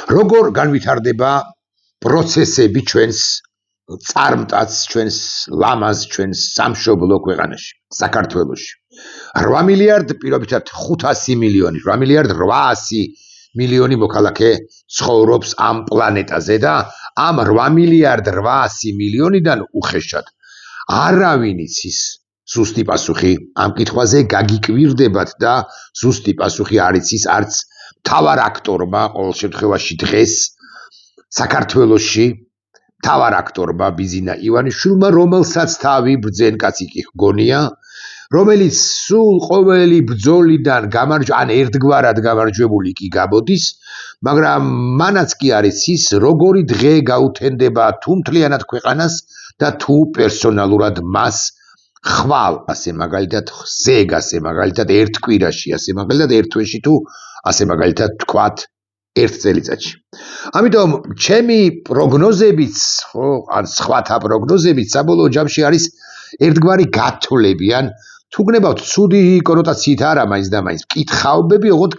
როგორ განვითარდება პროცესები ჩვენს წარმტაც, ჩვენს ლამაზ, ჩვენს სამშობლო ქვეყანაში, საქართველოში. 8 მილიარდ პირობითად 500 მილიონი, 8 მილიარდ 800 მილიონი მოქალაქე ცხოვრობს ამ პლანეტაზე და ამ 8 მილიარდ 800 მილიონიდან უხეშად არავინ იცის ზუსტი პასუხი ამ კითხვაზე გაგიკვირდებათ და ზუსტი პასუხი არ იცის არც მთავარ აქტორმა ყოველ შემთხვევაში დღეს საქართველოში მთავარ აქტორმა ბიზინა ივანიშვილმა, რომელსაც თავი ბრძენკაცი კი ჰგონია, რომელიც სულ ყოველი ბრძოლიდან ან ერთგვარად გამარჯვებული კი გამოდის, მაგრამ მანაც კი არ იცის როგორი დღე გაუთენდება თუ მთლიანად ქვეყანას და თუ პერსონალურად მას ხვალ, ასე მაგალითად ზეგ, ასე მაგალითად ერთ კვირაში, ასე მაგალითად ერთ თვეში თუ ასე მაგალითად თქვათ ერთ წელიწადში. ამიტომ ჩემი პროგნოზებიც, ან სხვათა პროგნოზებიც საბოლოო ჯამში არის ერთგვარი გათვლები, ან თუ გნებავთ ცუდი კონოტაციით არა მაინც და მაინც მკითხაობები, ოღონდ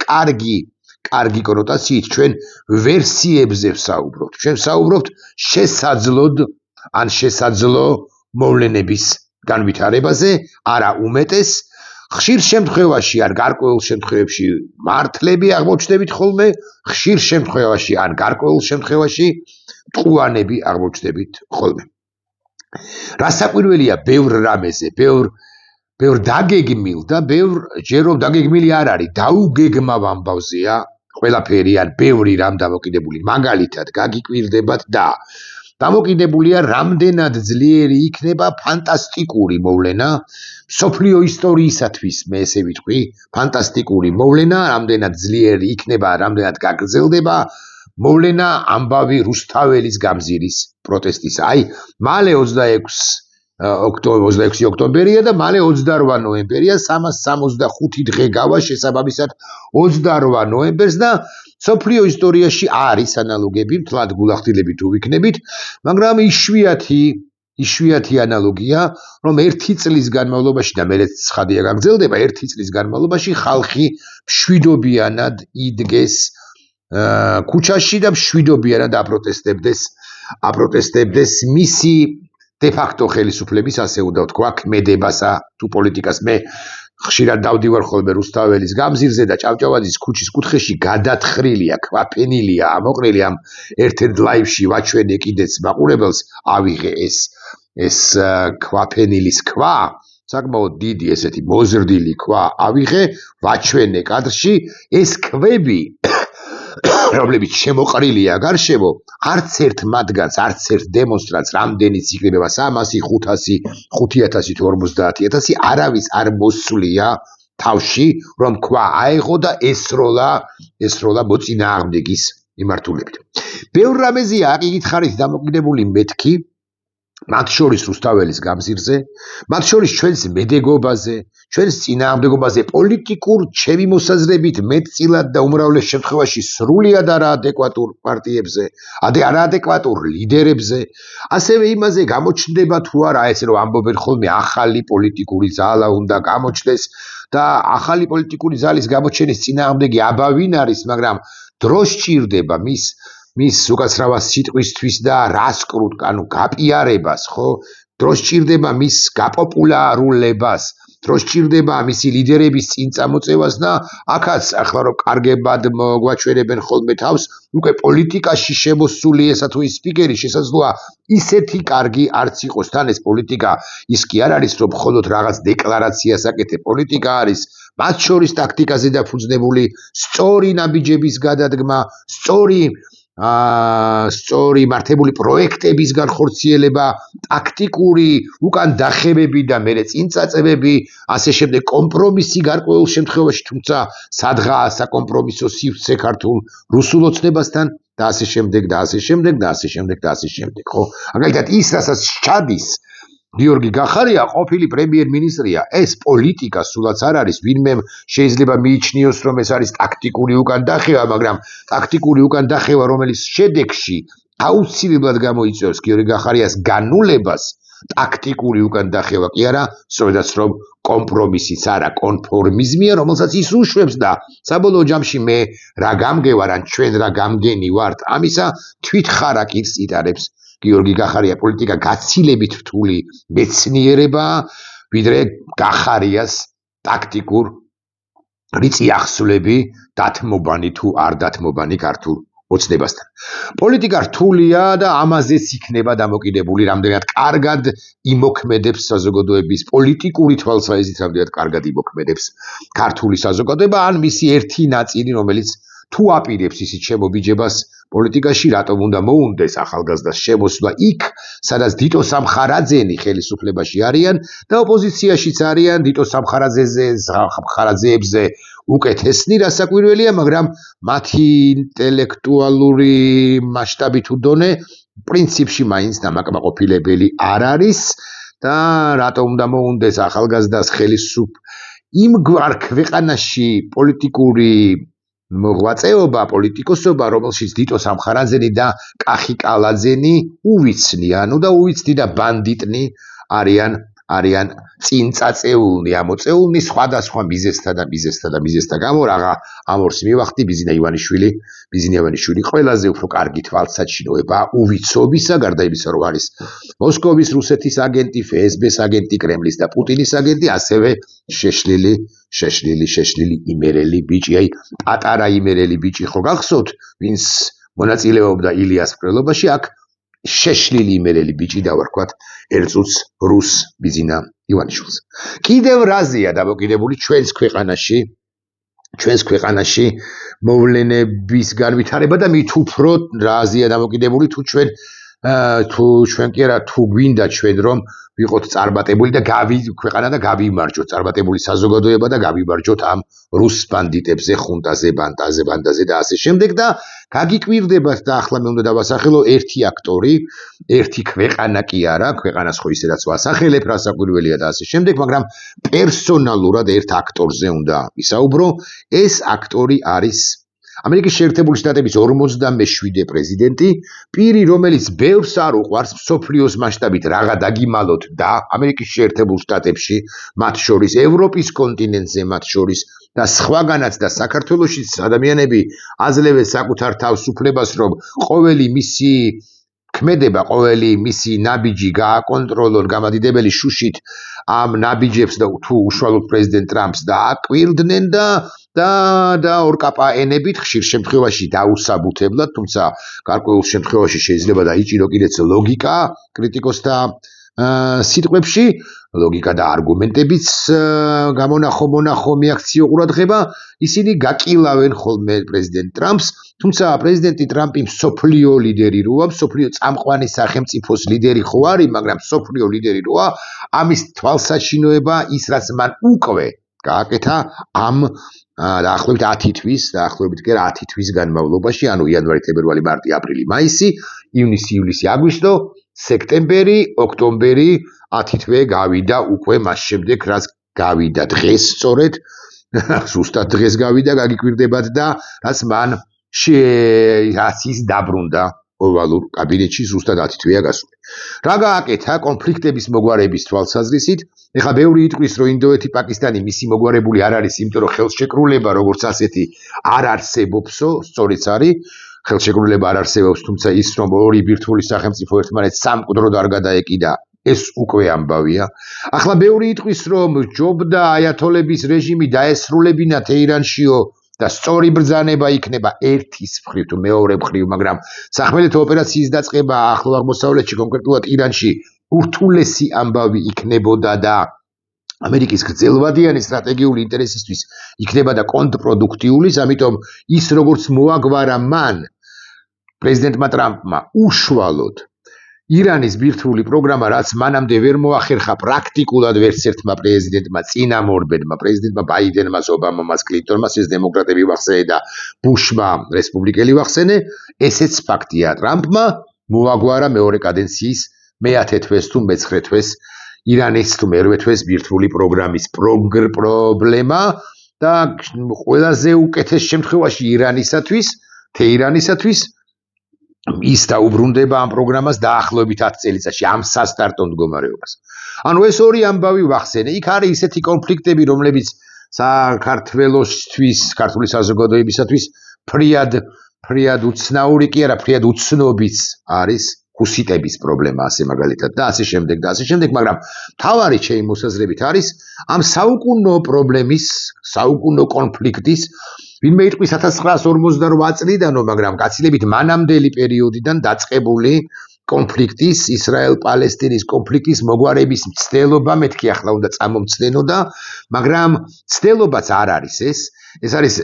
კარგი კონოტაციით ჩვენ ვერსიებზე ვსაუბრობთ. ჩვენ ვსაუბრობთ შესაძლოდ ან შესაძლო მოვლენების განვითარებაზე, არა უმეტეს. ხშირ შემთხვევაში ან გარკვეულ შემთხვევებში მართლები აღმოჩნდებით ხოლმე, ხშირ შემთხვევაში ან გარკვეულ შემთხვევაში ტყუანები აღმოჩნდებით ხოლმე. რა საკვირველია ბევრ რამეზე, ბევრ დაგეგმილ და ბევრ ჯერ რომ დაგეგმილი არ არის, დაუგეგმავ ამბავზეა ყველაფერი ან ბევრი რამ დამოკიდებული. მაგალითად გაგიკვირდებათ და დამოკიდებულია რამდენად ძლიერი იქნება ფანტასტიკური მოვლენა მსოფლიო ისტორიისათვის, მე ესე ვიტყვი, ფანტასტიკური მოვლენა, რამდენად ძლიერი იქნება, რამდენად გაგრძელდება მოვლენა ამბავი რუსთაველის გამზირის პროტესტისა. აი, მალე 26 ოქტომბერია და მალე 28 ნოემბერია, 365 დღე გავა შესაბამისად 28 ნოემბერს და სოფლიო ისტორიაში არის ანალოგები, მთლად გულახდილები თუ ვიქნებით, მაგრამ იშვიათი ანალოგია, რომ ერთი წლის განმავლობაში და მეც ცხადია გაგრძელდება, ერთი წლის განმავლობაში ხალხი მშვიდობიანად იდგეს ქუჩაში და მშვიდობიანად აპროტესტებდეს მისი დე-ფაქტო ხელისუფლების, ასე უნდა ვთქვა, ქმედებასა თუ პოლიტიკას. მე ხშირად დავდივარ ხოლმე რუსთაველის გამზირზე და ჭავჭავაძის ქუჩის კუთხეში გადათხრილია, ქვაფენილია, ამოყრილი ამ ერთ-ერთ ლაივში ვაჩვენე კიდეც მაყურებელს, ავიღე ეს ქვაფენილის ქვა, საკმაოდ დიდი ესეთი მოზრდილი ქვა ავიღე, ვაჩვენე კადრში, ეს ქვები რომლებიც შემოყრილია გარშემო, არც ერთ მათგანს, არც ერთ დემონსტრანტს, რამდენიც იქნება 300, 500, 5000 თუ 50000, არავის არ მოსვლია თავში, რომ ქვა აეღო და ესროლა მოწინააღმდეგის მიმართულებით. ბევრ რამეზეა აკითხარით დამოკიდებული მეთქი, მათ შორის რუსთაველის გამზირზე, მათ შორის ჩვენს მედეგობაზე, ჩვენს წინააღმდეგობაზე, პოლიტიკურ ჩემი მოსაზრებით მეტწილად და უმრავლეს შემთხვევაში სრულიად არაადეკვატურ პარტიებზე, არაადეკვატურ ლიდერებზე, ასევე იმაზე გამოჩნდება თუ არა, ეს რომ ამბობენ ხოლმე ახალი პოლიტიკური ძალა უნდა გამოჩნდეს და ახალი პოლიტიკური ძალის გამოჩენის წინააღმდეგი აბავინ არის, მაგრამ დრო სჭირდება მის უკაცრავად სიტყვისთვის და რასკრუტ, ანუ გაპიარებას, ხო? დრო სჭირდება მის გაპოპულარულებას, დრო სჭირდება მისი ლიდერების წინ წამოწევას და აქაც ახლა რომ კარგებად მოგვაჩვენებენ ხოლმე თავს, უკვე პოლიტიკაში შემოსული ესა თუ ის სპიკერი შესაძლოა ისეთი კარგი არც იყოს, თან ეს პოლიტიკა ის კი არ არის, რომ მხოლოდ რაღაც დეკლარაციას აკეთე, პოლიტიკა არის მათ შორის ტაქტიკაზე დაფუძნებული, სწორი ნაბიჯების გადადგმა, სწორი მართებული პროექტების განხორციელება, ტაქტიკური უკან დახევები და მერე წინწაწებები, ასე შემდეგ კომპრომისი გარკვეულ შემთხვევაში, თუმცა სადღაა საკომპრომისო სივრცე ქართულ რუსულ ოცნებასთან და ასე შემდეგ და ასე შემდეგ და ასე შემდეგ და ასე შემდეგ, ხო? მაგალითად ის, რასაც ჩადის გიორგი გახარია, ყოფილი პრემიერ-მინისტრია, ეს პოლიტიკა სულაც არ არის, ვინმე შეიძლება მიიჩნიოს, რომ ეს არის ტაქტიკური უკან დახევა, მაგრამ ტაქტიკური უკან დახევა, რომელიც შედეგში აუცილებლად გამოიწვევს გიორგი გახარიას განულებას, ტაქტიკური უკან დახევა კი არა, სწორედაც რომ კომპრომისიც არა, კონფორმიზმია, რომელსაც ის უშვებს და საბოლოო ჯამში მე რა გამგევარ, ან ჩვენ რა გამგენი ვართ, ამისა თვით ხარაკირს იტარებს გიორგი გახარია. პოლიტიკა გაცილებით რთული მეცნიერებაა, ვიდრე გახარიას ტაქტიკურ რიწი ახსვლები დათმობანი თუ არ დათმობანი ქართულ ოცნებასთან. პოლიტიკა რთულია და ამაზეც იქნება დამოკიდებული, რამდენად კარგად იმოქმედებს საზოგადოების პოლიტიკური თვალსაზრისით, რამდენად კარგად იმოქმედებს ქართული საზოგადოება, ან მისი ერთი ნაწილი, რომელიც თუ აპირებს ისიც შემობიჯებას პოლიტიკაში, რატომ უნდა მოუნდეს ახალგაზრდას შემოსვლა იქ, სადაც დიტო სამხარაძენი ხელისუფლებაში არიან და ოპოზიციაშიც არიან, დიტო სამხარაძეებზე უკეთესნი რასაკვირველია, მაგრამ მათი ინტელექტუალური მასშტაბი თუ დონე პრინციპში მაინც დამაკმაყოფილებელი არ არის და რატომ უნდა მოუნდეს ახალგაზრდას იმგვარ ქვეყანაში პოლიტიკური მოღვაწეობა, პოლიტიკოსობა, რომელშიც დიტო სამხარაძენი და კახი კალაძენი უვიცნი და ბანდიტნი არიან წინწაწეულნი, ამოწეულნი სხვადასხვა მიზეზთა გამო, რაღა ამ ორს მივახდი ბიზნია ივანიშვილი ყველაზე უფრო კარგი თვალსაჩინოება უვიცობისა, გარდა იმისა, რომ არის მოსკოვის რუსეთის აგენტი, FSB-ს აგენტი, კრემლის და პუტინის აგენტი, ასევე შეშლილი იმერელი ბიჭი, აი პატარა იმერელი ბიჭი ხო გახსოვთ, ვინც მონაწილეობდა ილიას მკვლელობაში, აქ შეშლილი იმერელი ბიჭი დავარქვათ ერწუც რუს ბიზინა ივანიშვილს. კიდევ რაზეა დამოკიდებული ჩვენს ქვეყანაში მოვლენების განვითარება და მით უფრო რაზეა დამოკიდებული თუ ჩვენ კი არა, თუ გვინდა ჩვენ რომ ვიყოთ წარმატებული და ქვეყანა და გავიმარჯვოთ, წარმატებული საზოგადოება და გავიმარჯვოთ ამ რუს ბანდიტებზე, ხუნტაზე, ბანდაზე და ასე შემდეგ და გაგიკვირდებათ და ახლა მე უნდა დავასახელო ერთი აქტორი, ერთი ქვეყანა კი არა, ქვეყანას ხო ისედაც ვასახელებ, რასაკვირველია და ასე შემდეგ, მაგრამ პერსონალურად ერთ აქტორზე უნდა ვისაუბრო, ეს აქტორი არის ამერიკის შეერთებული შტატების 47 პრეზიდენტი, პირი, რომელიც ბევრს არ უყვარს მსოფლიოს მასშტაბით რაღა დაგიმალოთ და ამერიკის შეერთებულ შტატებში, მათ შორის ევროპის კონტინენტზე, მათ შორის და სხვაგანაც და საქართველოშიც ადამიანები აძლევენ საკუთარ თავს უფლებას, რომ ყოველი მისი ქმედება, ყოველი მისი ნაბიჯი გააკონტროლონ გამადიდებელი შუშით ამ ნაბიჯებს და თუ უშუალოდ პრეზიდენტ ტრამპს დააკვირდნენ და ორკაპაენებით ხშირ შემთხვევაში დაუსაბუთებლად, თუმცა გარკვეულ შემთხვევაში შეიძლება დაიჭირო კიდეც ლოგიკა კრიტიკოსთა სიტყვებში, ლოგიკა და არგუმენტებიც გამონახო მიაქციო ყურადღება, ისინი გაკილავენ ხოლმე პრეზიდენტ ტრამპს, თუმცა პრეზიდენტი ტრამპი მსოფლიო ლიდერი როა, მსოფლიო წამყვანი სახელმწიფოს ლიდერი ხო არის, მაგრამ მსოფლიო ლიდერი როა, ამის თვალსაჩინოება ის, რაც მან უკვე გააკეთა ამ დაახლოებით 10 თვის განმავლობაში, ანუ იანვარი, თებერვალი, მარტი, აპრილი, მაისი, ივნისი, ივლისი, აგვისტო, სექტემბერი, ოქტომბერი, 10 თვე გავიდა უკვე მას შემდეგ, რაც გავიდა დღეს სწორედ, ზუსტად დღეს გავიდა, გაგიკვირდებათ და რაც მან ის დაბრუნდა ოვალურ კაბინეტში, ზუსტად 10 თვეა გასული. რა გააკეთა კონფლიქტების მოგვარების თვალსაზრისით? ეხლა ბევრი იტყვის, რომ ინდოეთი-პაკისტანი მისი მოგვარებული არ არის, იმიტომ რომ ხელშეკრულება როგორც ასეთი არ არსებობსო, სწორიც არის, ხელშეკრულება არ არსებობს, თუმცა ის რომ ორი ბირთვული სახელმწიფო ერთმანეთს სამკვდროდ არ გადაეკიდა, ეს უკვე ამბავია. ახლა ბევრი იტყვის, რომ ჯობდა აიათოლების რეჟიმი დაესრულებინა თეირანშიო და სწორი ბრძანება იქნება ერთის მხრივ თუ მეორე მხრივ, მაგრამ სახმელეთო ოპერაციის დაწყება ახლო აღმოსავლეთში, კონკრეტულად ირანში, ურთულესი ამბავი იქნებოდა და ამერიკის გრძელვადიანი სტრატეგიული ინტერესისთვის იქნება და კონტრპროდუქტიული, ამიტომ ის როგორც მოაგვარა მან პრეზიდენტმა ტრამპმა უშუალოდ ირანის ბირთვული პროგრამა, რაც მანამდე ვერ მოახერხა პრაქტიკულად ვერც ერთმა პრეზიდენტმა, წინამორბედმა პრეზიდენტმა ბაიდენმა, ობამამას, კლინტონმა, ეს დემოკრატები ვახსენე და ბუშმა რესპუბლიკელი ვახსენე, ესეც ფაქტია. ტრამპმა მოაგვარა მეორე კადენციის მე-10 თვეს თუ მე-9 თვეს ირანის თუ მერვე თვეს ბირთვული პროგრამის პრობლემა და ყველაზე უკეთეს შემთხვევაში ირანისათვის, თეირანისათვის ის დაუბრუნდება ამ პროგრამას დაახლოებით 10 წელიწადში ამ სასტარტო მდგომარეობას. ანუ ეს ორი ამბავი ვახსენე. იქ არის ისეთი კონფლიქტები, რომლებიც საქართველოსთვის, ქართული საზოგადოებისათვის ფრიად უცნაური კი არა, ფრიად უცნობიც არის ჰუსიტების პრობლემა ასე მაგალითად და ასე შემდეგ, მაგრამ თავარი ჩემი მოსაზრებით არის ამ საუკუნო პრობლემის, საუკუნო კონფლიქტის ვინმე იტყვის 1948 წლიდანო, მაგრამ გაცილებით მანამდელი პერიოდიდან დაწყებული კონფლიქტის, ისრაელ-პალესტინის კონფლიქტის მოგვარების მცდელობა მეთქი ახლა უნდა წამომცდენოდა, მაგრამ მცდელობაც არ არის ეს არის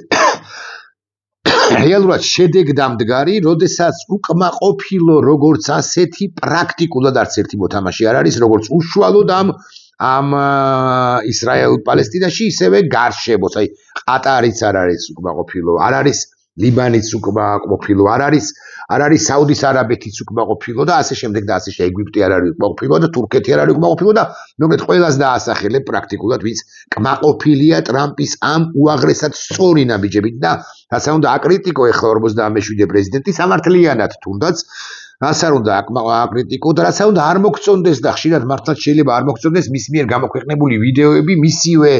რეალურად შედეგდამდგარი, როდესაც უკმაყოფილო როგორც ასეთი პრაქტიკულად არც ერთი მოთამაშე არ არის, როგორც უშუალოდ ამ ისრაელ-პალესტინაში, ისევე გარშემო, აი ყატარიც არ არის უკმაყოფილო, არ არის ლიბანიც უკმაყოფილო, არ არის საუდის არაბეთიც უკმაყოფილო და ასე შემდეგ და ასე შემდეგ, ეგვიპტე არ არის უკმაყოფილო და თურქეთი არ არის უკმაყოფილო და მოგეთ ყველას დაასახელებ პრაქტიკულად, ვინც კმაყოფილია ტრამპის ამ უაღრესად სწორი ნაბიჯებით და რაცა უნდა აკრიტიკო ახლა 47 პრეზიდენტი სამართლიანად თუნდაც რაც არ უნდა აკრიტიკო და რაც არ უნდა არ მოგწონდეს და ხშირად მართლაც შეიძლება არ მოგწონდეს მის მიერ გამოქვეყნებული ვიდეოები მისივე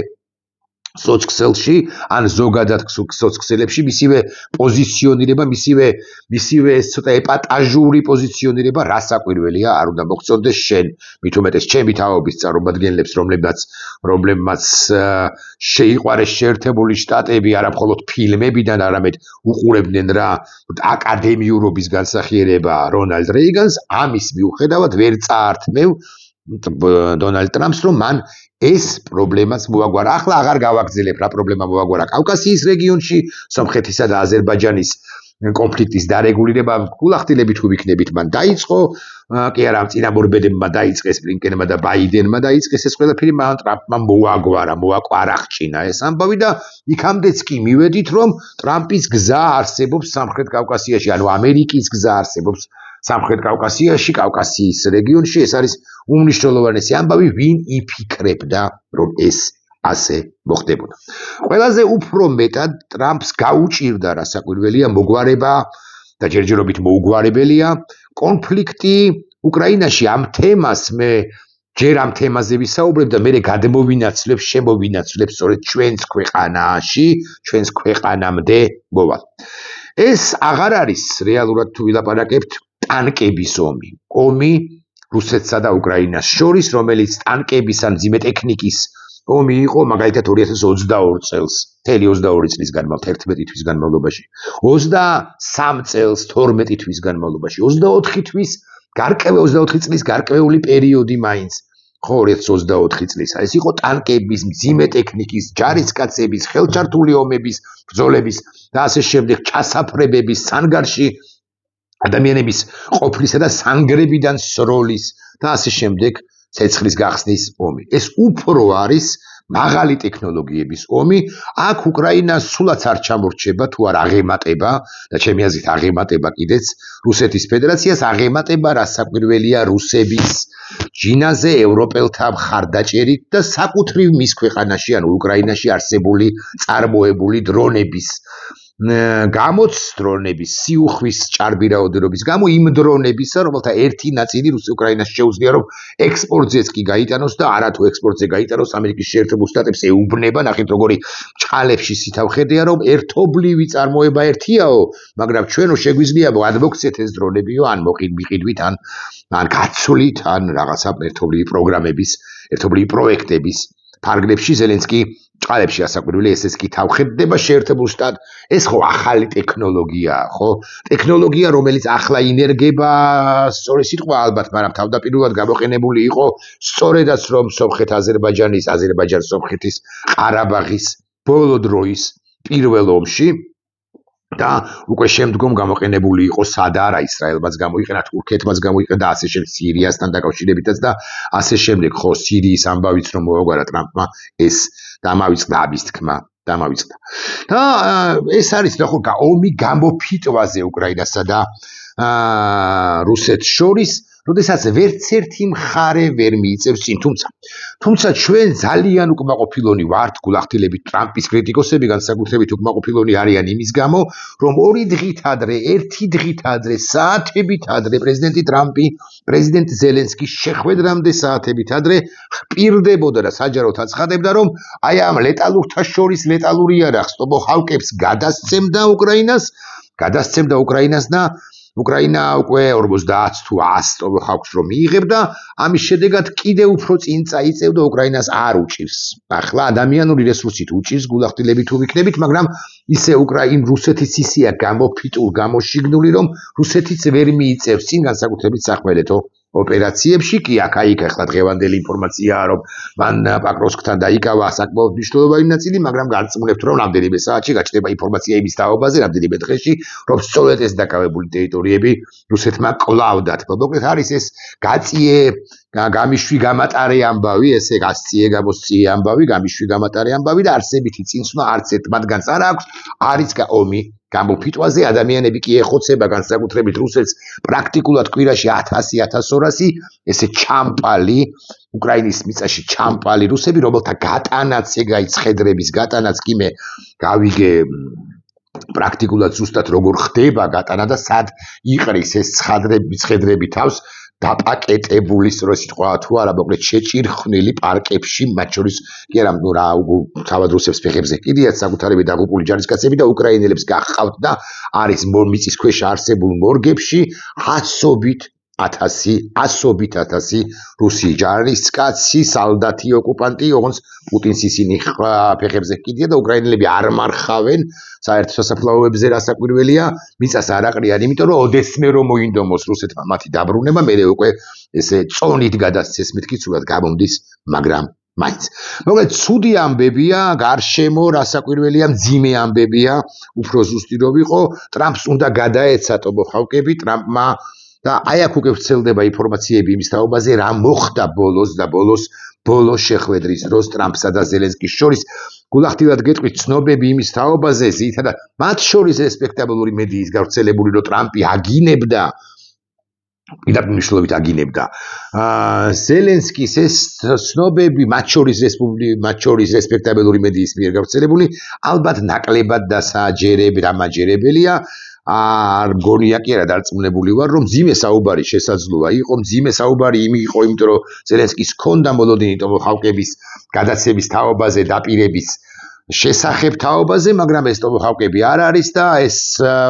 სოციქსელში ან ზოგადად სოციქსელებში მისივე პოზიციონირება, მისივე ეს ცოტა ეპატაჟური პოზიციონირება რასაკვირველია, არ უნდა მოგწონდეს შენ, მით უმეტეს ჩემი თაობის წარმომადგენლებს, რომლებმაც შეიყვარეს შეერთებული შტატები არა მხოლოდ ფილმებიდან, არამედ უყურებდნენ რა აკადემიურობის განსახიერება რონალდ რეიგანს, ამის მიუხედავად ვერ წაართმევ დონალდ ტრამპს, რომ მან ეს პრობლემაც მოაგვარა. ახლა აღარ გავაგრძელებ რა პრობლემა მოაგვარა კავკასიის რეგიონში, სომხეთისა და აზერბაიჯანის კონფლიქტის დარეგულირება გულახდილებით თუ ვიქნებით, მან დაიწყო, კი არა, წინამორბედებმა დაიწყეს, ბლინკენმა და ბაიდენმა დაიწყეს ეს ყველაფერი, მაგრამ ტრამპმა მოაკვარახჭინა ეს ამბავი და იქამდეც კი მივედით, რომ ტრამპის გზა არსებობს სამხრეთ კავკასიაში, ანუ ამერიკის გზა არსებობს სამხრეთ კავკასიაში, კავკასიის რეგიონში, ეს არის უმნიშვნელოვანესი ამბავი, ვინ იფიქრებდა, რომ ეს ასე მოხდებოდა. ყველაზე უფრო მეტად ტრამპს გაუჭირდა რასაკვირველია მოგვარება და ჯერჯერობით მოუგვარებელია კონფლიქტი უკრაინაში. ამ თემას მე ჯერ ამ თემაზე ვისაუბრებ და მე შემოვინაცვლებ სწორედ ჩვენს ქვეყანაში, ჩვენს ქვეყანამდე მოვალ. ეს აღარ არის რეალურად თუ ვილაპარაკებთ ტანკების ომი რუსეთსა და უკრაინას შორის, რომელიც ტანკების ან მძიმე ტექნიკის ომი იყო მაგალითად 2022 წელს, მთელი 22 წლის განმავლობაში, 11 თვის განმავლობაში, 23 წელს 12 თვის განმავლობაში, 24 წლის გარკვეული პერიოდი მაინც, ხო 2024 წლის. ეს იყო ტანკების, მძიმე ტექნიკის, ჯარისკაცების, ხელჩართული ომების, ბრძოლების და ასე შემდეგ ჩასაფრებების სანგარში ადამიანების ყოფლისა და სანგრებიდან სროლის და ასე შემდეგ ცეცხლის გახსნის ომი. ეს უფრო არის მაღალი ტექნოლოგიების ომი. აქ უკრაინას სულაც არ ჩამორჩება თუ არ აღემატება და ჩემი აზრით აღემატება კიდეც რუსეთის ფედერაციას, აღემატება რასაკვირველია რუსების ჯინაზე ევროპელთა მხარდაჭერით და საკუთრივ მის ქვეყანაში, ანუ უკრაინაში არსებული წარმოებული დრონების დრონების სიუხვის ჭარბი რაოდენობის გამო იმ დრონებისა, რომელთა ერთი ნაწილი უკრაინას შეუძლია რომ ექსპორტზეც კი გაიტანოს და არათუ ექსპორტზე გაიტანოს, ამერიკის შეერთებულ შტატებს ეუბნება, ნახეთ როგორი ჭყალებში სითავხედია, რომ ერთობლივი წარმოება ერთიაო, მაგრამ ჩვენო შეგვიძლია ან მოგცეთ ეს დრონებიო, ან მიყიდვით, ან გაცვლით, ან რაღაცა ერთობლივი პროგრამების, ერთობლივი პროექტების ფარგლებში. ზელენსკი ჭყალებში ასაკვირველი ესეც კი თავხედდება შეერთებულ შტატ. ეს ხო ახალი ტექნოლოგიაა, ხო? ტექნოლოგია, რომელიც ახლა ინერგება, სწორი სიტყვა ალბათ, მაგრამ თავდაპირველად გამოყენებული იყო სწორედაც რომ აზერბაიჯან-სომხეთის ყარაბაღის ბოლო დროის პირველ ომში და უკვე შემდგომ გამოყენებული იყო სადარა ისრაელმაც გამოიყენა, თურქეთმაც გამოიყენა და ასე შემდეგ სირიასთან დაკავშირებითაც და ასე შემდეგ, ხო, სირიის ამბავიც რომ მოაგვარა ტრამპმა ეს დამავიწყდა ამის თქმა. და ეს არის ხო ომი გამოფიტვაზე უკრაინასა და რუსეთს შორის, როდესაც ვერც ერთი მხარე ვერ მიიწევს წინ, თუმცა ჩვენ ძალიან უკმაყოფილონი ვართ გულახდილებით ტრამპის კრიტიკოსები განსაკუთრებით უკმაყოფილონი არიან იმის გამო, რომ ერთი დღით ადრე, საათებით ადრე პრეზიდენტი ტრამპი პრეზიდენტ ზელენსკის შეხვედრამდე საათებით ადრე ჰპირდებოდა და საჯაროდ აცხადებდა, რომ აი ამ ლეტალურთა შორის ლეტალური იარაღს ტომოჰავკებს გადასცემდა უკრაინას და უკრაინა უკვე 50 თუ 100 ტომოჰავკს რომ მიიღებდა, ამის შედეგად კიდევ უფრო წინ წაიწევდა უკრაინას არ უჭირს. ახლა ადამიანური რესურსით უჭირს გულახდილებით თუ ვიქნებით, მაგრამ ისე რუსეთის ისეა გამოშიგნული, რომ რუსეთიც ვერ მიიწევს წინ განსაკუთრებით სახმელეთო ოპერაციებში, კი აქ-იქ ახლა დღევანდელი ინფორმაციაა, რომ მან პაკროვსკთან დაიკავა საკმაოდ მნიშვნელოვანი ნაწილი, მაგრამ გარწმუნებთ, რომ რამდენიმე საათში გაჩნდება ინფორმაცია იმის თაობაზე, რამდენიმე დღეში, რომ სწორედ ეს დაკავებული ტერიტორიები რუსეთმა კლავდათ. მოკლედ არის ეს გაწიე გამიშვი გამატარე ამბავი, ესე გასწიე გამოსწიე ამბავი, გამიშვი გამატარე ამბავი და არსებითი წინსვლა არც ერთ მათგანს არ აქვს, არის ომი გამოფიტვაზე, ადამიანები კი ეხოცება განსაკუთრებით რუსეთს პრაქტიკულად კვირაში 1000-1200 ესე ჩამპალი უკრაინის მიწაში ჩამპალი რუსები, რომელთა გატანაც ეგაი ცხედრების გატანაც კი მე გავიგე პრაქტიკულად ზუსტად როგორ ხდება გატანა და სად იყრის ეს ცხედრები თავს დაპაკეტებული სწორი სიტყვა თუ არა, მოკლედ შეჭირხვნილი პარკებში, მათ შორის კი არა, თავად რუსებს ფეხებზე კიდიათ საკუთარები დაღუპული ჯარისკაცები და უკრაინელებს გახავთ და არის მიწის ქვეშ არსებულ მორგებში ასობით ათასი რუსი ჯარისკაცი, სალდათი, ოკუპანტი, ოღონდ პუტინს ისინი ფეხებზე კიდია და უკრაინელები არ მარხავენ საერთო სასაფლაოებზე, რასაკვირველია, მიწას არ აყრიან, იმიტომ რომ ოდესმე რომ მოინდომოს რუსეთმა მათი დაბრუნება, მე უკვე ესე წონით გადასცეს მეთქი სულად გამომდის, მაგრამ მაინც. მოკლედ ცუდი ამბებია, გარშემო რასაკვირველია, მძიმე ამბებია, უფრო ზუსტი რომ ვიყო, ტრამპს უნდა გადაეცა ტომოჰავკები, ტრამპმა და აი აქ უკვე ვრცელდება ინფორმაციები იმის თაობაზე, რა მოხდა ბოლოს შეხვედრის დროს ტრამპსა და ზელენსკის შორის. გულახდილად გეტყვით ცნობები იმის თაობაზე, ზითადად მათ შორის რესპექტაბელური მედიის გავრცელებული, რომ ტრამპი აგინებდა პირდაპირ მნიშვნელობით აგინებდა ზელენსკის ეს ცნობები მათ შორის რესპექტაბელური მედიის მიერ გავრცელებული, ალბათ ნაკლებად დამაჯერებელია. არ გონია კი არა დარწმუნებული ვარ, რომ მძიმე საუბარი შესაძლოა იყო, მძიმე საუბარი იყო, იმიტომ რომ ზელენსკის ჰქონდა მოლოდინი ტომოჰავკების გადაცემის თაობაზე, დაპირების შესახებ თაობაზე, მაგრამ ეს ტომოჰავკები არ არის და ეს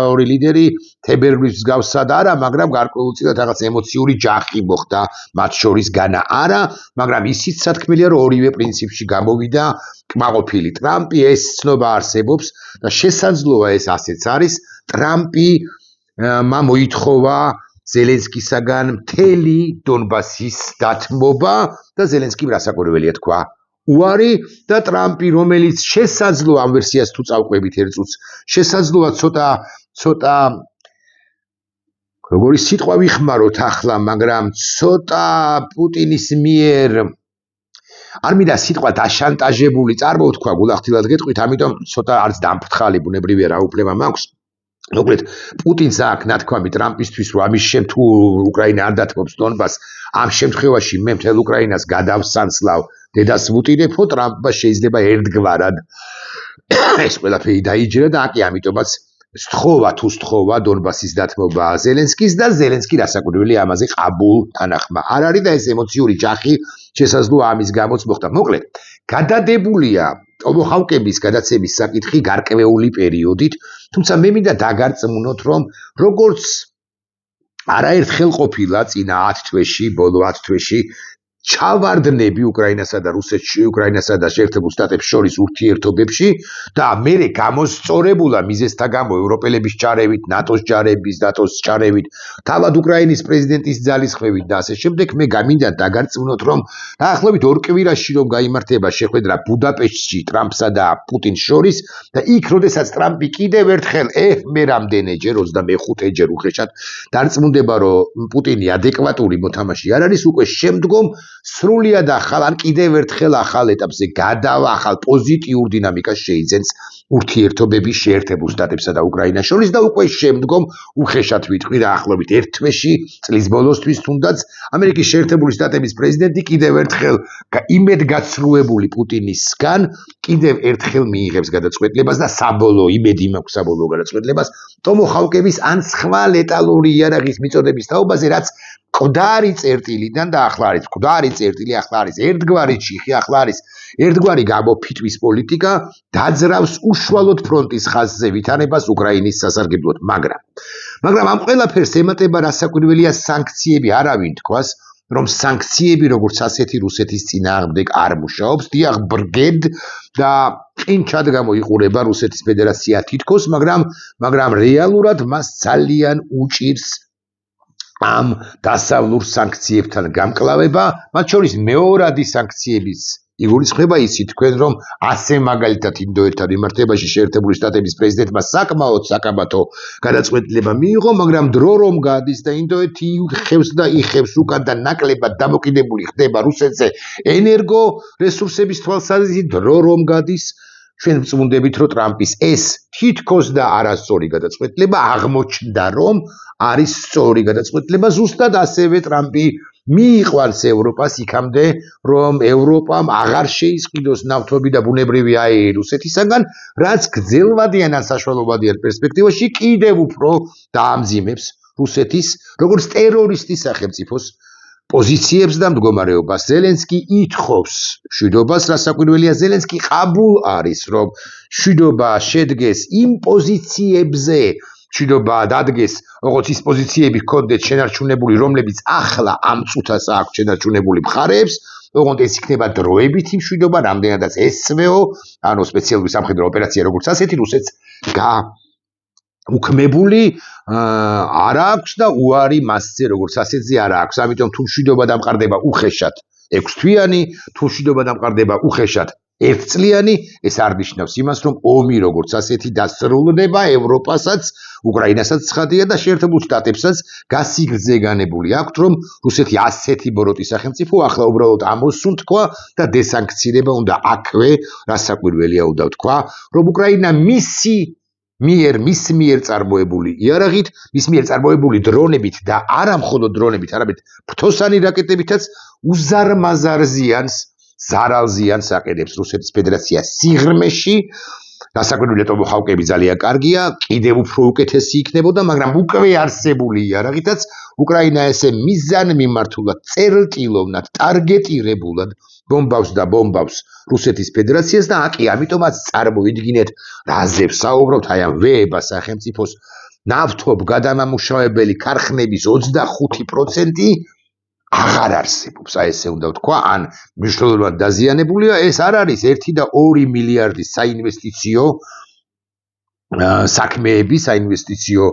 ორი ლიდერი თებერვლის მსგავსად არა, მაგრამ გარკვეულწილად რაღაც ემოციური ჯახი მოხდა მათ შორის განა არა, მაგრამ ისიც სათქმელია, რომ ორივე პრინციპში გამოვიდა კმაყოფილი. ტრამპი ეს ცნობა არსებობს და შესაძლოა ეს ასეც არის. ტრამპი მოითხოვა ზელენსკისაგან მთელი დონბასის დათმობა და ზელენსკიმ რასაკვირველია თქვა უარი და ტრამპი, რომელიც შესაძლოა ამ ვერსიას თუ წავყვებით ერთ წუთს, შესაძლოა ცოტა როგორი სიტყვა ვიხმაროთ ახლა, მაგრამ ცოტა პუტინის მიერ არ მინდა სიტყვა დაშანტაჟებული წარმოვთქვა, გულახდილად გეტყვით, ამიტომ ცოტა არც დამფრთხალი ბუნებრივია რა უფლება მაქვს. მოკლედ პუტინს აქვს ნათქვამი ტრამპისთვის, რომ ამის შემ თუ უკრაინა არ დათმობს დონბასს, ამ შემთხვევაში მე მთელ უკრაინას გადავსანცლავ დედას ვუტირებო, ტრამპმა შეიძლება ერთგვარად ეს ყველაფერი დაიჯერა და აკი ამიტომაც სთხოვა დონბასის დათმობა ზელენსკის და ზელენსკი რასაკვირველია ამაზე ყაბულ თანახმა არ არის და ეს ემოციური ჯახი შესაძლოა ამის გამოც მოხდა. მოკლედ გადადებულია ტომოჰავკების გადაცემის საკითხი გარკვეული პერიოდით, თუმცა მე მინდა დაგარწმუნოთ, რომ როგორც არაერთხელ ყოფილა წინა 10 თვეში, ბოლო 10 თვეში ჩავარდნები უკრაინასა და რუსეთში, უკრაინასა და შეერთებულ შტატებს შორის ურთიერთობებში და მერე გამოსწორებულა მიზეზთა გამო ევროპელების ჯარებით, ნატოს ჯარებით, თავად უკრაინის პრეზიდენტის ძალისხმევით და ასე შემდეგ, მე გამინდა დაგარწმუნოთ, რომ დაახლოებით 2 კვირაში რომ გაიმართება შეხვედრა ბუდაპეშტში ტრამპსა და პუტინს შორის და იქ როდესაც ტრამპი კიდევ ერთხელ მე რამდენჯერ 25-ჯერ უხეშად დარწმუნდება, რომ პუტინი ადეკვატური მოთამაშე არ არის, უკვე შემდგომ სრულიად ახალ ან კიდევ ერთხელ ახალ ეტაპზე გადავა, ახალ პოზიტიურ დინამიკას შეიძენს ურთიერთობების შეერთებულ შტატებსა და უკრაინას შორის და უკვე შემდგომ უხეშად ვიტყვი და ახლობით ერთ თვეში წლის ბოლოსთვის თუნდაც ამერიკის შეერთებული შტატების პრეზიდენტი კიდევ ერთხელ იმედგაცრუებული პუტინისგან კიდევ ერთხელ მიიღებს გადაწყვეტილებას და საბოლოო იმედი მაქვს საბოლოო გადაწყვეტილებას ტომოჰავკების ან სხვა ლეტალური იარაღის მიწოდების თაობაზე, რაც მკვდარი წერტილიდან და ახლა არის მკვდარი წერტილი, ახლა არის ერთგვარი ჩიხი, ახლა არის ერთგვარი გამოფიტვის პოლიტიკა დაძრავს უშუალოდ ფრონტის ხაზზე ვითარებას უკრაინის სასარგებლოდ, მაგრამ ამ ყველაფერს ემატება რასაკვირველია სანქციები. არავინ თქვას, რომ სანქციები როგორც ასეთი რუსეთის წინააღმდეგ არ მუშაობს, დიახ, ბრგედ და ყინჩად გამოიყურება რუსეთის ფედერაცია თითქოს, მაგრამ რეალურად მას ძალიან უჭირს ამ დასავლურ სანქციებთან გამკლავება, მათ შორის მეორადი სანქციების იგულისხმება იცით თქვენ, რომ ასე მაგალითად ინდოეთთან მიმართებაში შეერთებული შტატების პრეზიდენტმა საკმაოდ საკაბათო გადაწყვეტილება მიიღო, მაგრამ დრო რომ გადის და ინდოეთი იხევს და იხევს უკან და ნაკლებად დამოკიდებული ხდება რუსეთზე ენერგო რესურსების თვალსაზრისით, დრო რომ გადის, ჩვენ ვწმუნდებით, რომ ტრამპის ეს თითქოს და არასწორი გადაწყვეტილება აღმოჩნდა, რომ არის სწორი გადაწყვეტილება. ზუსტად ასევე ტრამპი მიიყვანს ევროპას იქამდე, რომ ევროპამ აღარ შეისყიდოს ნავთობი და ბუნებრივი აირი რუსეთისაგან, რაც გრძელვადიან ან საშუალებადიან პერსპექტივაში კიდევ უფრო დაამძიმებს რუსეთის როგორც ტერორისტის სახელმწიფოს პოზიციებს და მდგომარეობას. ზელენსკი ითხოვს მშვიდობას, რასაკვირველია, ზელენსკი ყაბულ არის, რომ მშვიდობა შედგეს იმ პოზიციებზე, მშვიდობა დადგეს, როგორც ის პოზიციები ჰქონდეთ შენარჩუნებული, რომლებიც ახლა ამ წუთას აქვს შენარჩუნებული მხარეებს, ოღონდ ეს იქნება დროებითი მშვიდობა, რამდენადაც SVO, ანუ სპეციალური სამხედრო ოპერაცია როგორც ასეთი რუსეთს უქმებული არ აქვს და უარი მასზე როგორც ასეთზე არ აქვს. ამიტომ თუ მშვიდობა დამყარდება უხეშად 6 თვიანი, თუ მშვიდობა დამყარდება უხეშად 1 წლიანი, ეს არ ნიშნავს იმას, რომ ომი როგორც ასეთი დასრულდება, ევროპასაც, უკრაინასაც ცხადია და შეერთებულ შტატებსაც გასიგრძე განებული აქვთ, რომ რუსეთი ასეთი ბოროტი სახელმწიფო ახლა უბრალოდ ამოსუნ თქვა და დესანქცირება უნდა აქვე, რასაკვირველია უნდა ვთქვა, რომ უკრაინა მის მიერ წარმოებული იარაღით, მის მიერ წარმოებული დრონებით და არა მხოლოდ დრონებით, არამედ ფრთოსანი რაკეტებითაც უზარმაზარ ზარალ-ზიანს აყენებს რუსეთის ფედერაცია სიღრმეში. რასაკვირველია, ტომოჰავკები ძალიან კარგია, კიდევ უფრო უკეთესი იქნებოდა, მაგრამ უკვე არსებული იარაღითაც უკრაინა ესე მიზანმიმართულად, წერტილოვნად, ტარგეტირებულად ბომბავს რუსეთის ფედერაციას და აკი ამიტომაც წარმოიდგინეთ, რაზე ვსაუბრობთ, აი ამ ვეება სახელმწიფოს ნავთობ გადამამუშავებელი ქარხნების 25% აღარ არსებობს, აი ესე უნდა ვთქვა, ან მნიშვნელოვნად დაზიანებულია. ეს არ არის 1 და 2 მილიარდის საინვესტიციო საქმეების საინვესტიციო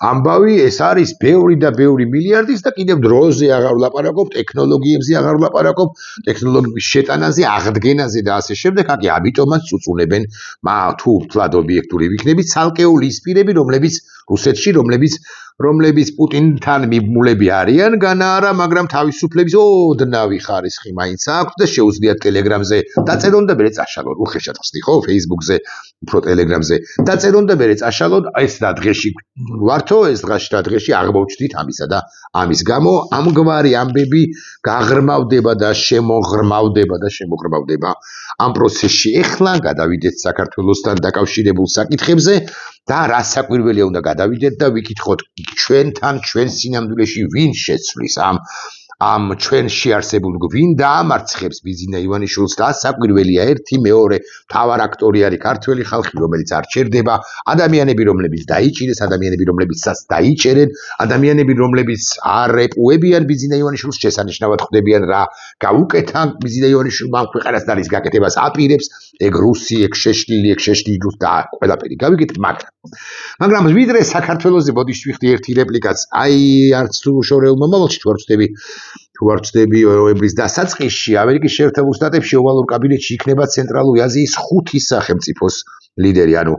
ამბავი, ეს არის ბევრი და ბევრი მილიარდის და კიდევ დროზე აღარ ვლაპარაკობ, ტექნოლოგიებზე აღარ ვლაპარაკობ, ტექნოლოგიების შეტანაზე, აღდგენაზე და ასე შემდეგ. აკი ამიტომაც წუწუნებენ თუ ვთვლად ობიექტური ვიქნებით, ცალკეული ის პირები, რომლებიც რუსეთში, რომლებიც პუტინთან მიმულები არიან, განა არა, მაგრამ თავისუფლების ოდნავი ხარისხი მაინც აქვს და შეუძლიათ ტელეგრამზე დაწერონ და მერე წაშალონ. უხეშად ხსნი ხო, Facebook-ზე, უფრო ტელეგრამზე დაწერონ და მერე წაშალონ. ეს და დღეში ვართო, ეს დღეში აღმოჩნდით ამისა და ამის გამო ამგვარი ამბები გაღრმავდება და შემოღრმავდება ამ პროცესში. ეხლა გადავიდეთ საქართველოსთან დაკავშირებულ საკითხებზე და რასაკვირველია უნდა გადავიდეთ და ვიკითხოთ ჩვენთან, ჩვენ სინამდვილეში ვინ შეცვლის ამ ჩვენში არსებულ ვინ დაამარცხებს ბიზინა ივანიშვილს და საკვირველია ერთი მეორე მთავარ აქტორი არის ქართველი ხალხი, რომელიც არ ჩერდება, ადამიანები, რომლებიც დაიჭირეს, ადამიანები, რომლებიცაც დაიჭერენ, ადამიანები, რომლებიც არ ეპუებიან ბიზინა ივანიშვილს, შესანიშნავად ხვდებიან რა გაუკეთა ბიზინა ივანიშვილმა ამ ქვეყანას და რის გაკეთებას აპირებს, ეგ რუსი, ეგ შეშლილი და ყველაფერი გავიგეთ, მაგრამ ვიდრე საქართველოზე ბოდიში ვიხდი ერთი რეპლიკაც, აი არც თუ შორეულ მომავალში თუ არ ვწდები ნოემბრის დასაწყისში ამერიკის შეერთებულ შტატებში ოვალურ კაბინეტში იქნება ცენტრალური აზიის 5 სახელმწიფოს ლიდერი, ანუ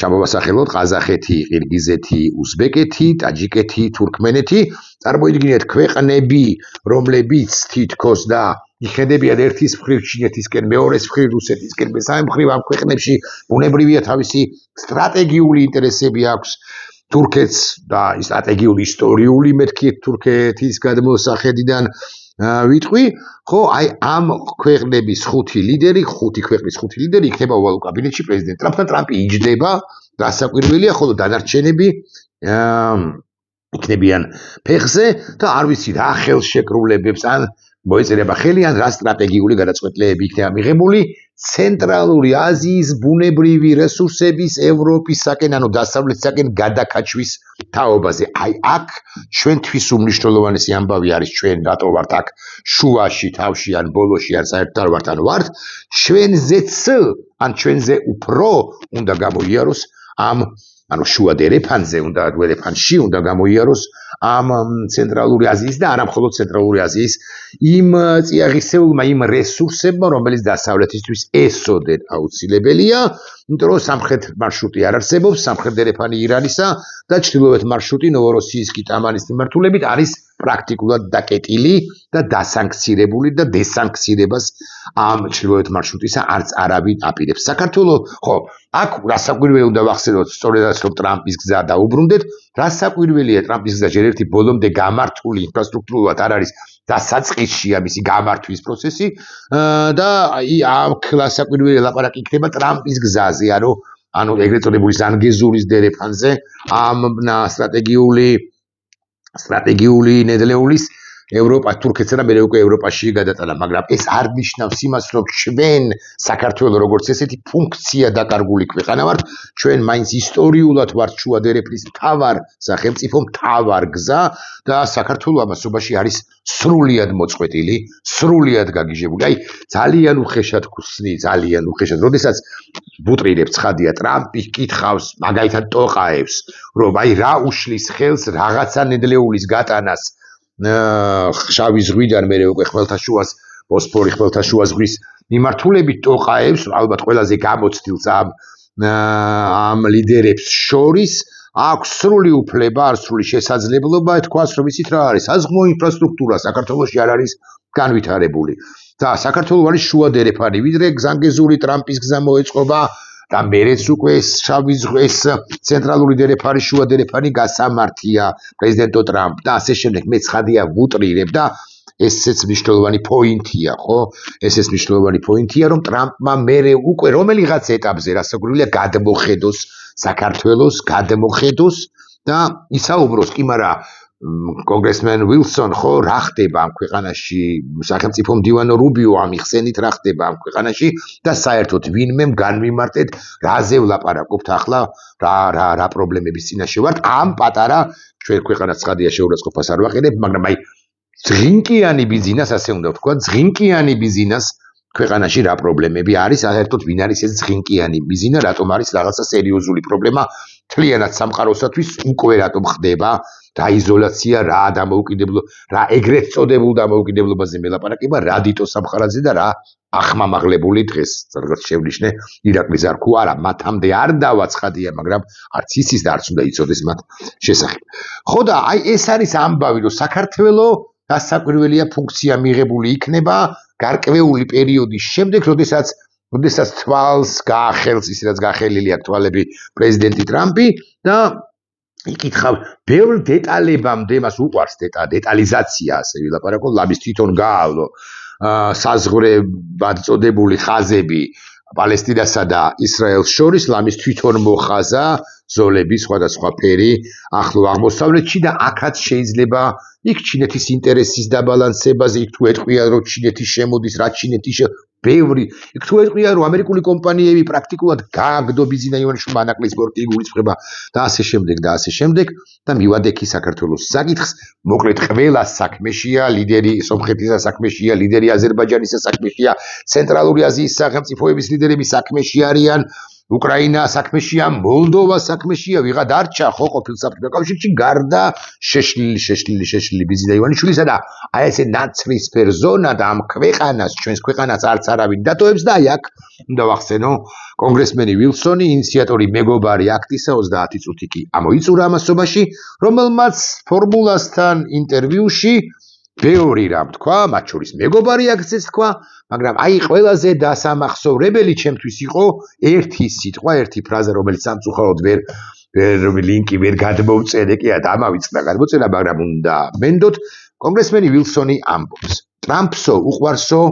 ჩამოვასახელოთ ყაზახეთი, ყირგიზეთი, უზბეკეთი, ტაჯიკეთი, თურქმენეთი. წარმოიდგინეთ ქვეყნები, რომლებიც თითქოს და იხედებიან ერთის მხრივ ჩინეთისკენ, მეორეს მხრივ რუსეთისკენ, მესამე მხრივ ამ ქვეყნებში ბუნებრივია თავისი სტრატეგიული ინტერესები აქვს. თურქეთს და სტრატეგიული ისტორიული მეთქი თურქეთის გადმოსახედიდან ვიტყვი, ხო, აი ამ ქვეყნების ხუთი ქვეყნის ხუთი ლიდერი იქნება ოვალურ კაბინეტში პრეზიდენტ ტრამპთან. ტრამპი იჯდება, გასაკვირველია, ხოლო დანარჩენები იქნებიან ფეხზე და არ ვიცი რა ხელშეკრულებებს ან მოეწერება ხელი ან რა სტრატეგიული გადაწყვეტილებები იქნება მიღებული ცენტრალური აზიის ბუნებრივი რესურსების ევროპისაკენ, ანუ დასავლეთისაკენ გადაკაჩვის თაობაზე. აი აქ ჩვენთვის უმნიშვნელოვანესი ამბავი არის ჩვენ რატო ვართ აქ შუაში, თავში ან ბოლოში ან საერთოდ არ ვართ ან ვართ, ჩვენზეც ან ჩვენზე უფრო უნდა გამოიაროს ანუ შუა დერეფანზე უნდა დერეფანში უნდა გამოიაროს ამ ცენტრალური აზიის და არა მხოლოდ ცენტრალური აზიის იმ წიაღისეულმა იმ რესურსებმა, რომელიც დასავლეთისთვის ესოდენ აუცილებელია, იმიტომ რომ სამხრეთ მარშრუტი არ არსებობს, სამხრეთ დერეფანი ირანისა და ჩრდილოეთ მარშრუტი ნოვოროსიისკი ტამანის მიმართულებით არის პრაქტიკულად დაკეტილი და დასანქცირებული და დესანქცირებას ამ ჩრდილოეთ მარშრუტისა არც არავინ აპირებს. საქართველოს ხო, აქ რასაკვირველი უნდა ვახსენოთ, სწორედაც რომ ტრამპის გზა დაუბრუნდეთ, რასაკვირველია ტრამპის გზა ჯერ ერთი ბოლომდე გამართული ინფრასტრუქტურულად არ არის დასაწყისშია მისი გამართვის პროცესი და აქ რასაკვირველი ლაპარაკი იქნება ტრამპის გზაზე, ანუ ეგრეთ წოდებული ზანგეზურის დერეფანზე ამ სტრატეგიული ნედლეულის ევროპა, თურქეთსა და მე უკვე ევროპაში გადატანა, მაგრამ ეს არ ნიშნავს იმას, რომ ჩვენ საქართველოს როგორც ესეთი ფუნქცია დაკარგული ქვეყანა ვართ, ჩვენ მაინც ისტორიულად ვართ შუა დერეფნის მთავარ სახელმწიფო, მთავარ გზა და საქართველოს ამასობაში არის სრულიად მოწყვეტილი, სრულიად გაგიჟებული. აი ძალიან უხეშად ხსნი, ძალიან უხეშად. როდესაც ვუტრირებ ცხადია, ტრამპი კითხავს, მაგალითად ტოყაევს, რომ აი რა უშლის ხელს რაღაცა ნედლეულის გატანას შავი ზღვიდან მე უკვე ხმელთაშუას ბოსფორი ხმელთაშუა ზღვის მიმართულებით ტოყაევს, ალბათ ყველაზე გამოცდილს ამ ლიდერებს შორის აქვს სრული უფლება, არ სრული შესაძლებლობა თქვას, რომ იცით რა არის, საზღვაო ინფრასტრუქტურა საქართველოში არ არის განვითარებული. და საქართველოს არის შუა დერეფანი, ვიდრე ზანგეზური ტრამპის გზა მოეწყობა და მერეც უკვე შავი ზღვის ცენტრალური დერეფანი, შუა დერეფანი გასამართია პრეზიდენტო ტრამპ და ასე შემდეგ. მე ცხადია ვუტრირებ და ესეც მნიშვნელოვანი პოინტია, ხო? ესეც მნიშვნელოვანი პოინტია, რომ ტრამპმა მერე უკვე რომელიღაც ეტაპზე რასაკვირველია გადმოხედოს საქართველოს, გადმოხედოს და ისაუბროს, კი მაგრამ კონგრესმენ ვილსონ ხო რა ხდება ამ ქვეყანაში, სახელმწიფო მდივანო რუბიო ამიხსენით რა ხდება ამ ქვეყანაში და საერთოდ ვინმე განვიმარტეთ რაზე ვლაპარაკობთ ახლა, რა პრობლემების წინაშე ვართ. ამ პატარა ჩვენ ქვეყანას ცხადია შეურაცხყოფას არ ვაყენებ, მაგრამ აი ზღინკიანი ბიზნეს, ასე უნდა ვთქვა, ზღინკიანი ბიზნეს ქვეყანაში რა პრობლემები არის, საერთოდ ვინ არის ეს ზღინკიანი ბიზნესი, რატომ არის რაღაცა სერიოზული პრობლემა თლიანად სამყაროსათვის უკვე რატომ ხდება რა იზოლაცია, რა დამოუკიდებლობა, რა ეგრეთ წოდებულ დამოუკიდებლობაზე მელაპარაკება, რა დიტო სამხარაძე და რა ახმამაღლებული დღეს რაღაც შევნიშნე ირაკლი ზარქუ, არა, მათამდე არ დავაცხადია, მაგრამ არც იცის და არც უნდა იცოდეს მათ შესახებ. ხო და აი ეს არის ამბავი, რომ საქართველოს გასაკვირველია ფუნქცია მიღებული იქნება გარკვეული პერიოდის შემდეგ, როდესაც თვალს გაახელს ის რაც გაახელილი აქვს თვალები პრეზიდენტი ტრამპი და იკითხავ ბევრ დეტალებამდე მას უყვარს დეტალიზაცია, ასე ვილაპარაკო, ლამის თვითონ გაავლო საზღვრებად წოდებული ხაზები პალესტინასა და ისრაელს შორის, ლამის თვითონ მოხაზა ზოლები სხვადასხვა ფერი ახლო აღმოსავლეთში და აქაც შეიძლება იქ ჩინეთის ინტერესის დაბალანსებაზე, იქ თუ ეტყვია რომ ჩინეთი შემოდის, რა ჩინეთი ბევრი, იქ თუ ეტყვია რომ ამერიკული კომპანიები პრაქტიკულად გააგდო ბიზნეს იონიშვილმა ანაკლის პორტი იგულისხმება და ასე შემდეგ და მივადექი საქართველოს საკითხს, მოკლედ ყველა საქმეშია, ლიდერი სომხეთისა საქმეშია, ლიდერი აზერბაიჯანისა საქმეშია, ცენტრალური აზიის სახელმწიფოების ლიდერები საქმეში არიან უკრაინა საქმეშია, მოლდოვა საქმეშია, ვიღა დარჩა ხო ყოფილ საბჭოთა კავშირში გარდა შეშლილი ბიზნეს ივანიშვილისა და აი ესე ნაცრისფერ ზონა და ამ ქვეყანას ჩვენს ქვეყანას არც არავინ დატოვებს და აი აქ უნდა ვახსენო კონგრესმენი ვილსონი ინიციატორი მეგობარი აქტისა 30 წუთი კი ამოიწურა ამასობაში რომელმაც ფორმულასთან ინტერვიუში ბევრი რამ თქვა, მათ შორის მეგობარი აქცეც თქვა, მაგრამ აი ყველაზე დასამახსოვრებელი ჩემთვის იყო ერთი სიტყვა, ერთი ფრაზა, რომელიც სამწუხაროდ ვერ ლინკი ვერ გადმოვწერე, კი არა, ამავიწყდა გადმოწერა, მაგრამ უნდა მენდოთ, კონგრესმენი ვილსონი ამბობს. ტრამპსო უყვარსო,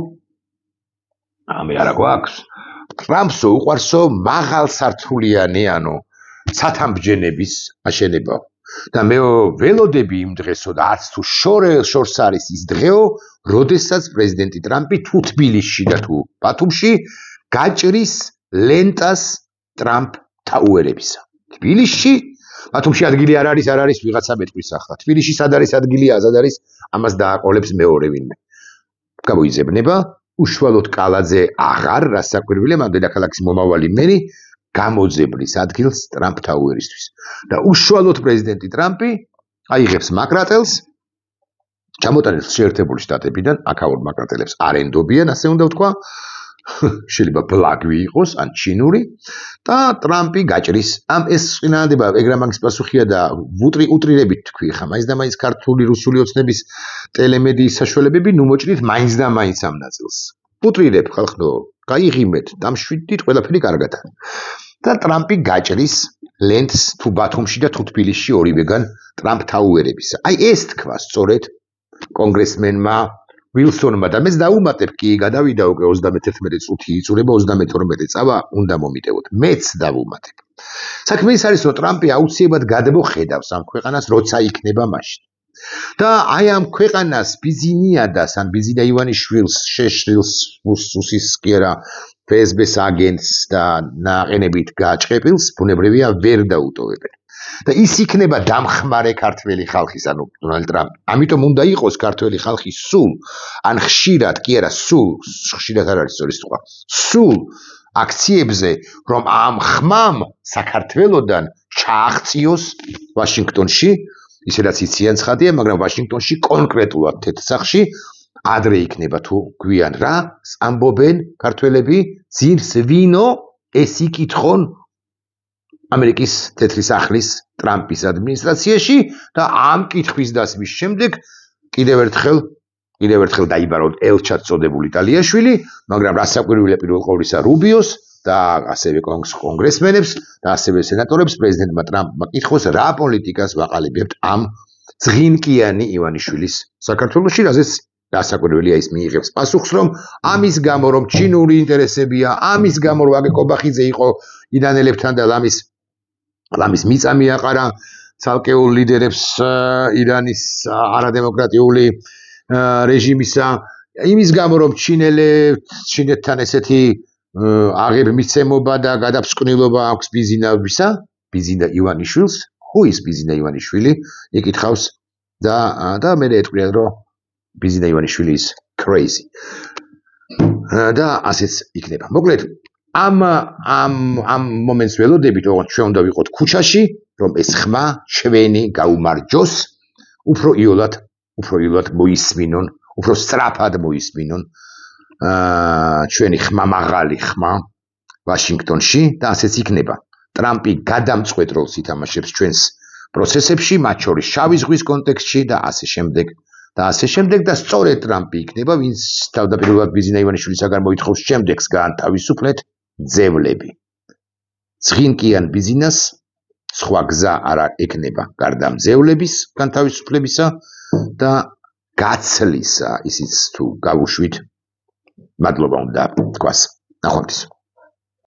ამე არა გვაქვს. ტრამპსო უყვარსო მაღალსართულიანი, ანუ სათამბჯენების აშენება. და მე ველოდები იმ დღესო და არც თუ შორს არის ის დღეო, როდესაც პრეზიდენტი ტრამპი თუ თბილისში და თუ ბათუმში გაჭრის ლენტას ტრამპ თაუერებისა. თბილისში, ბათუმში ადგილი არ არის ვიღაცა მეტყვის ახლა. თბილისში სად არის ადგილი, აზად არის, ამას დააყოლებს მეორე ვინმე. გამოიძებნება უშუალოდ კალაძე აღარ, რასაკვირველია, ამ დედაქალაქის მომავალი მერი გამოძებნის ადგილს ტრამპ თაუერისთვის. და უშუალოდ პრეზიდენტი ტრამპი აიღებს მაკრატელს, ჩამოტანილს შეერთებული შტატებიდან, აქაურ მაკრატელებს არ ენდობიან, ასე უნდა ვთქვა, შეიძლება ბლაგვი იყოს, ან ჩინური, და ტრამპი გაჭრის. ეს წინააღმდება ეგრამაგის პასუხია და უტრირებით თქვი, ხა მაინც და მაინც ქართული, რუსული ოცნების ტელემედიის საშუალებები ნუ მოჭრით მაინც და მაინც ამ ნაწილს. უტრირებ ხალხო, გაიღიმეთ, დამშვიდით, ყველაფერი კარგად. და ტრამპი გაჭრის ლენტს თუ ბათუმში და თუ თბილისში ორივეგან ტრამპ თაუერებისა. აი ეს თქვა სწორედ კონგრესმენმა ვილსონმა და მეც დაუმატებ კი გადავიდა უკვე 31 წუთი იწურება 32 წავა უნდა მომიტევოთ. მეც დავუმატებ. საქმე ის არის რომ ტრამპი აუცილებლად გადმოხედავს ამ ქვეყანას როცა იქნება მაშინ. და აი ამ ქვეყანას ბიზინიადას ან ბიზიდა ივანიშვილს შეშლილს უსის კი არა ფსბ-ს აგენტს და ნაყენებით გააჭყებილს ბუნებრივია ვერ დაუტოვებენ. და ის იქნება დამხმარე ქართველი ხალხის, ანუ დონალდ ტრამპი. ამიტომ უნდა იყოს ქართველი ხალხი სულ, ან ხშირად, კი არა, სულ, ხშირად არ არის სწორი სიტყვა, სულ აქციებზე, რომ ამ ხმამ საქართველოდან ჩააღწიოს ვაშინგტონში, ისედაც იციან ცხადია, მაგრამ ვაშინგტონში კონკრეტულად თეთრსახში ადრე იქნება თუ გვიან რა, ამბობენ ქართველები, ძირს ვინო ეს იკითხონ ამერიკის თეთრი სახლის ტრამპის ადმინისტრაციაში და ამ კითხვის დასმის შემდეგ კიდევ ერთხელ დაიბარო ელჩად წოდებული იტალიაშვილი, მაგრამ რასაკვირველია პირველ ყოვლისა რუბიოს და ასევე კონგრესმენებს და ასევე სენატორებს პრეზიდენტმა ტრამპმა კითხოს რა პოლიტიკას ვაყალიბებთ ამ ძღინკიანი ივანიშვილის საქართველოში, რაზეც რასაკვირველია ის მიიღებს პასუხს, რომ ამის გამო რომ ჩინური ინტერესებია, ამის გამო რომ აგე კობახიძე იყო ირანელებთან და ლამის მიწამი აყარა ცალკეულ ლიდერებს ირანის არადემოკრატიული რეჟიმისა, იმის გამო რომ ჩინეთთან ესეთი აღებმიცემობა და გადაფსკვნილობა აქვს ბიზინა ივანიშვილს, who is ბიზინა ივანიშვილი, იკითხავს და მე ეტყვია რომ ბიზინა ივანიშვილი is crazy. და ასეც იქნება. მოკლედ ამ მომენტს ველოდებით, რომ ჩვენ უნდა ვიყოთ ქუჩაში, რომ ეს ხმა ჩვენი გაუმარჯოს, უფრო იოლად მოისმინონ, უფრო სწრაფად მოისმინონ ჩვენი ხმა მაღალი ხმა ვაშინგტონში და ასეც იქნება. ტრამპი გადამწყვეტ როლს ითამაშებს ჩვენს პროცესებში, მათ შორის შავი ზღვის კონტექსტში და ასე შემდეგ და სწორედ ტრამპი იქნება, ვინც თავდაპირველად ბიზინა ივანიშვილისაგან მოითხოვს შემდეგს გაანთავისუფლეთ ძევლები. ძღინკიან ბიზინას სხვა გზა არ ექნება გარდა მძევლების განთავისუფლებისა და გაცლისა, ისიც თუ გავუშვით, მადლობა უნდა თქვას. ნახვამდის.